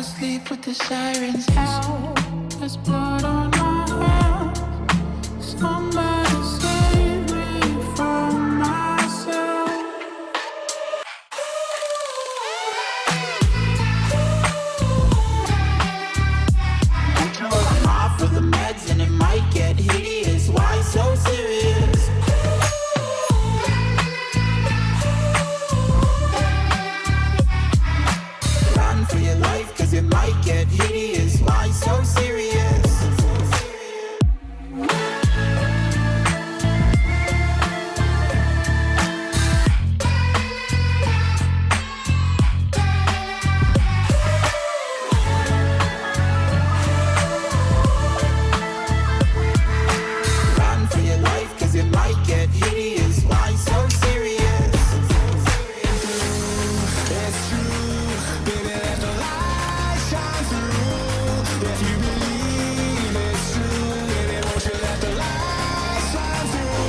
asleep with the sirens out. There's blood on my hands. Somebody save me from myself. I'm off of the meds and it might get hideous. Why so serious? Run for your life, cause it might get hideous. Why so serious? Run for your life, cause it might get hideous. Why so serious? It's true, baby, let the light shine through. If you believe it's true, baby, won't you let the light shine through?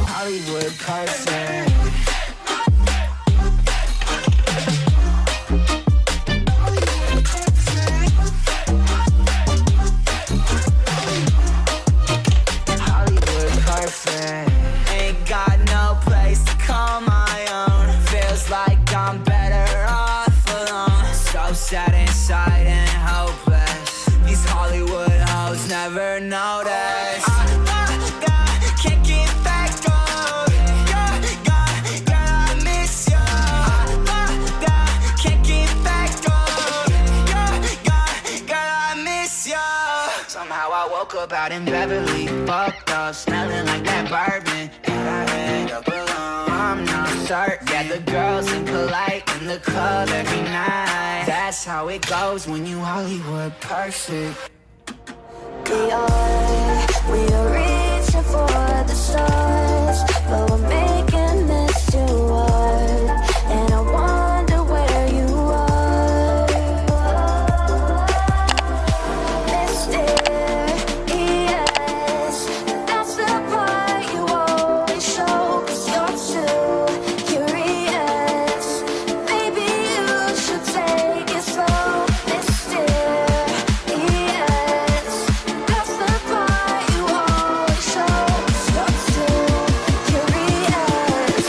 Hollywood person. Hollywood person. Ain't got no place to call my own. Feels like I'm better off alone. So sad inside and hopeless. These Hollywood hoes never notice. Can't get back on. Girl, I miss you. Can't get back on. Girl, I miss you. Somehow I woke up out in Beverly, fucked up, smelling like that bourbon. And I end up alone. I'm not certain. Yeah, the girls impolite in the club every night. That's how it goes when you Hollywood perfect. We are reaching for the stars, but we're making this too hard. And I wonder where you are, mysterious. That's the part you always show, 'cause you're too curious. Maybe you should take it slow, mysterious. That's the part you always show, 'cause you're too curious.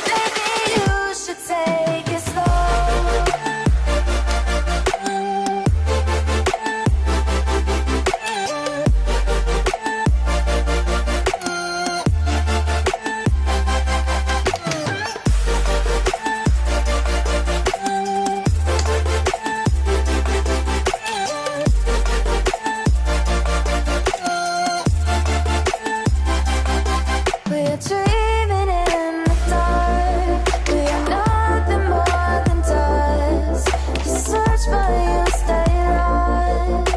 Maybe you should take it slow. We're dreaming in the dark. We are nothing more than dust. You search but you stay lost.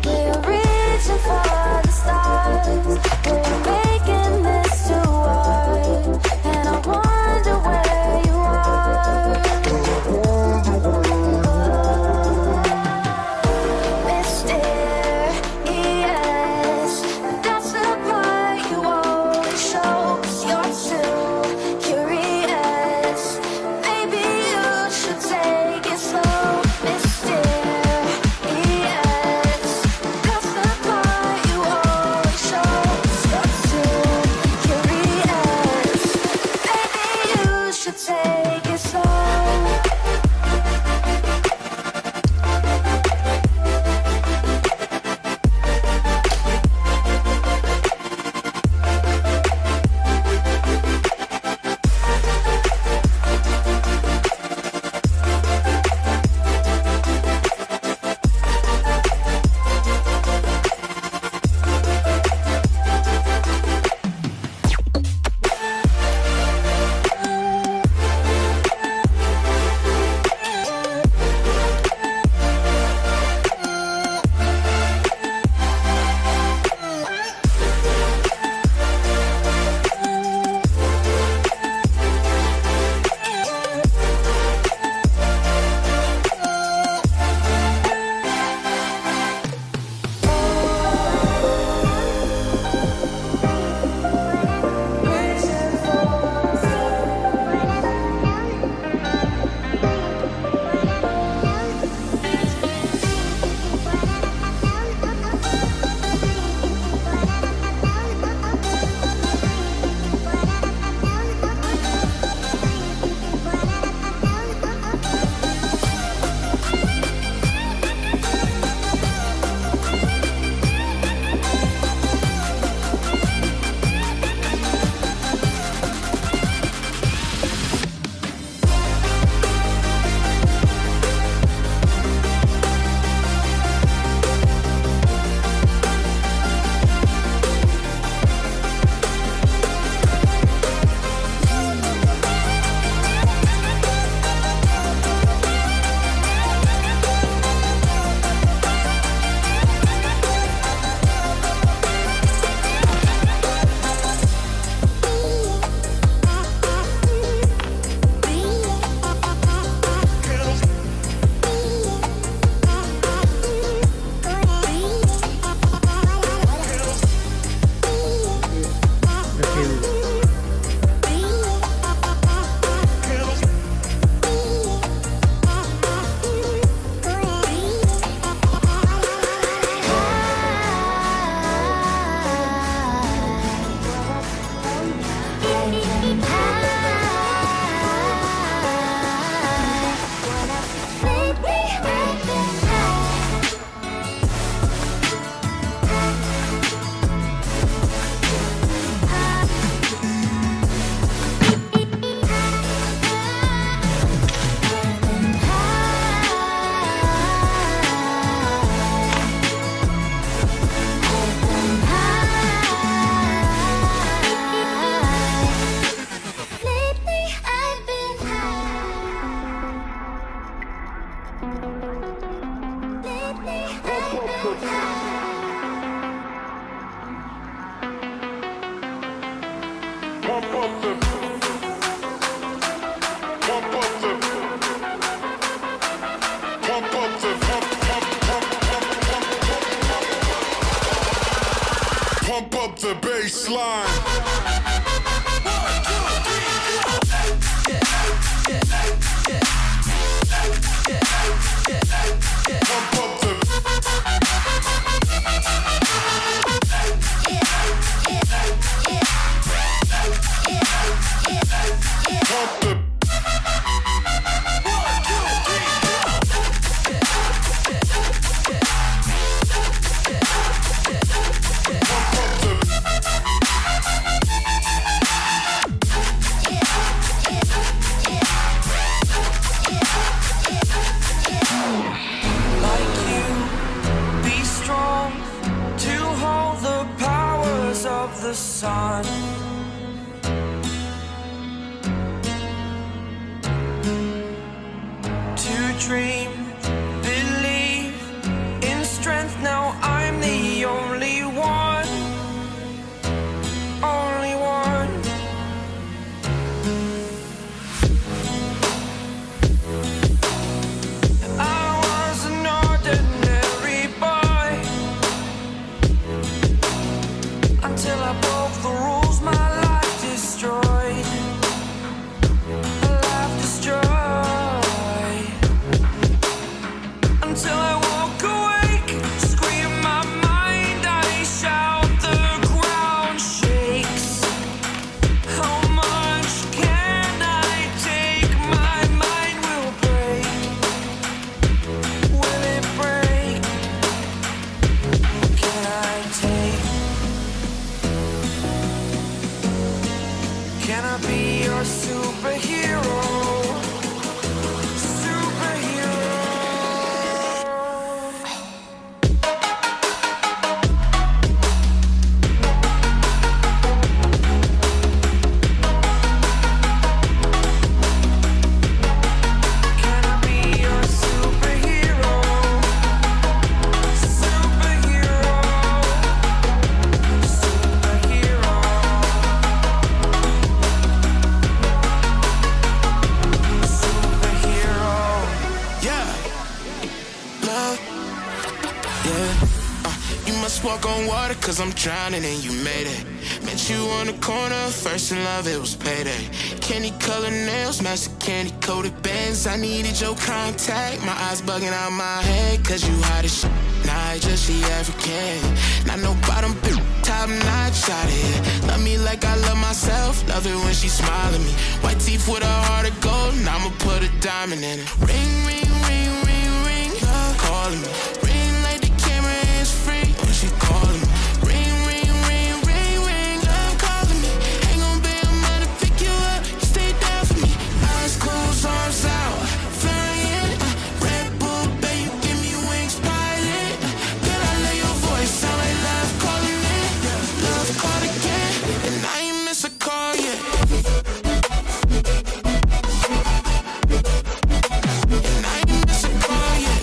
We're reaching for the stars. We're making this too hard. And I wonder where you are, mysterious. That's the part you always show, 'cause you're too curious. Maybe you should take it slow, mysterious. That's the part you always show, 'cause you're too curious. Maybe you should take it slow. Pump up the bass line. Pump up the pump the Like you, be strong to hold the powers of the sun. To dream, believe in strength. Now I'm the only one, only one. I was an ordinary boy until I broke the rules. My life destroyed, a life destroyed. Until I walk awake, scream my mind, I shout, the ground shakes. How much can I take? My mind will break. Will it break? What can I take? Can I be your superhero? Superhero. Can I be your superhero? Superhero. Superhero. Superhero. Yeah, love, yeah. You must walk on water, cause I'm drowning and you made it. Met you on the corner, first in love, it was payday. Candy colored nails, match the candy coated bands. I needed your contact, my eyes bugging out my head, cause you hot as shit. Nah, just she African. Not no bottom, top notch out here. Love me like I love myself, love it when she smile at me. White teeth with a heart of gold, and I'ma put a diamond in it. Ring, ring, ring, ring, ring, love calling me. Ring like the camera is free when she calling me. Ring, ring, ring, ring, ring, love calling me. Ain't gon' be a man to pick you up, you stay down for me. Eyes closed, arms out, flying. Red Bull, babe, you give me wings, pilot. Girl, I love your voice, sound like love calling it. Love called again, and I ain't miss a call yet. And I ain't miss a call yet.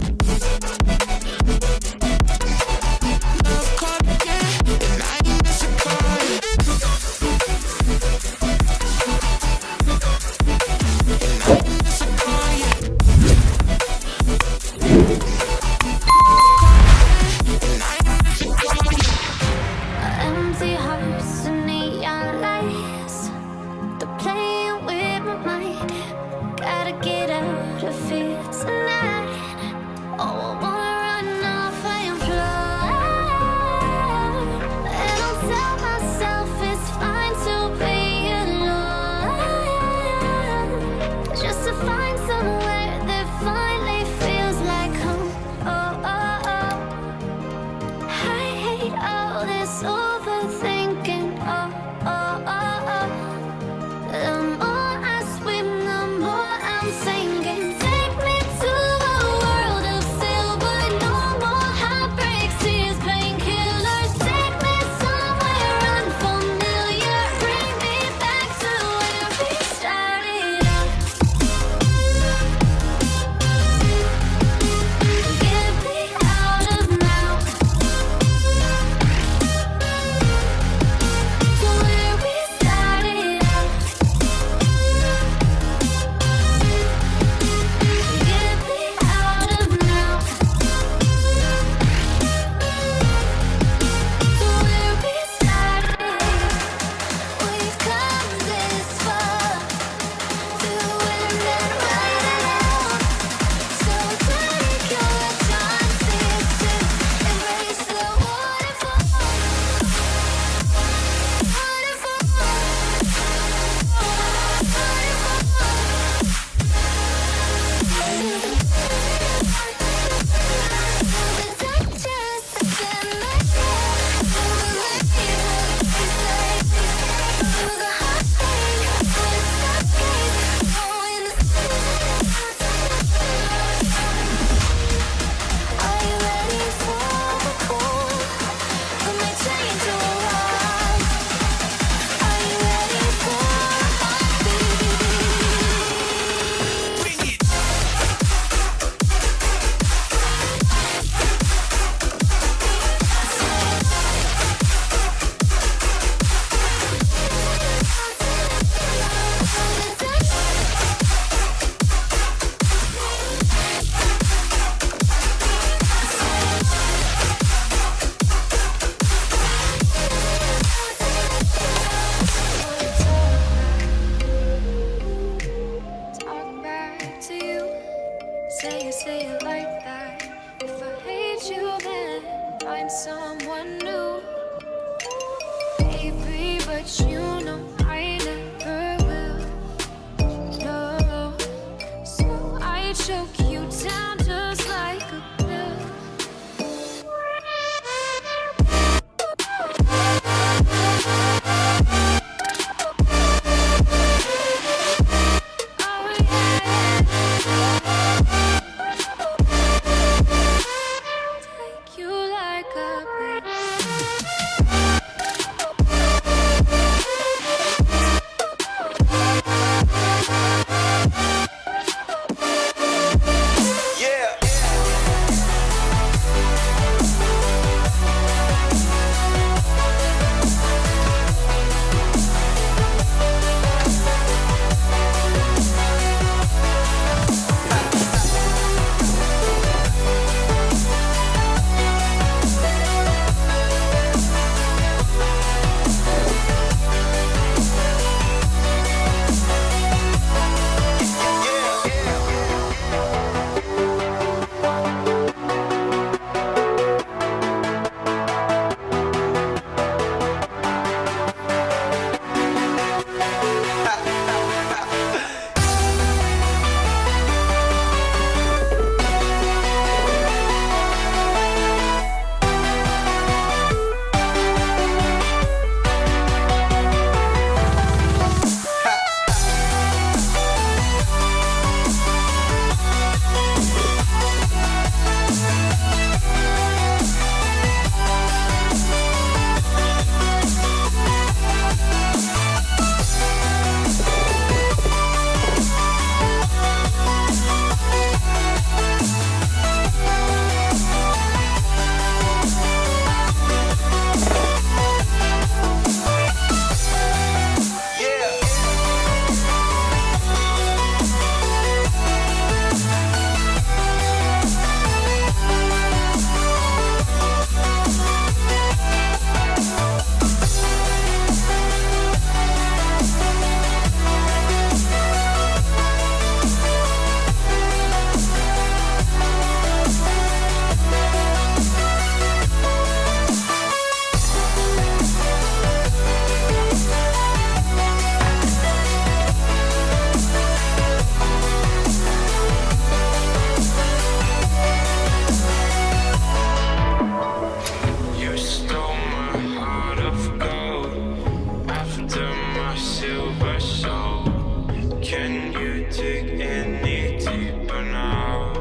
music any deeper now.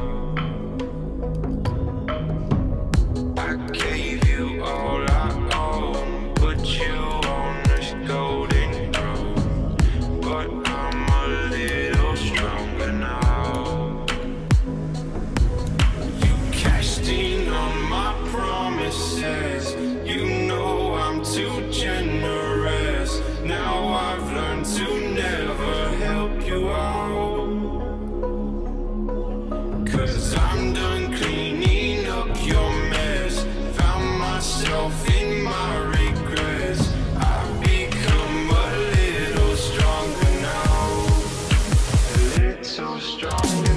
I gave you all I own, put you on this golden road, but I'm a little stronger now. You cashed in on my promises, you know I'm too generous. Now I've learned to never help you out, 'cause I'm done cleaning up your mess. Found myself in my regrets. I've become a little stronger now, a little stronger.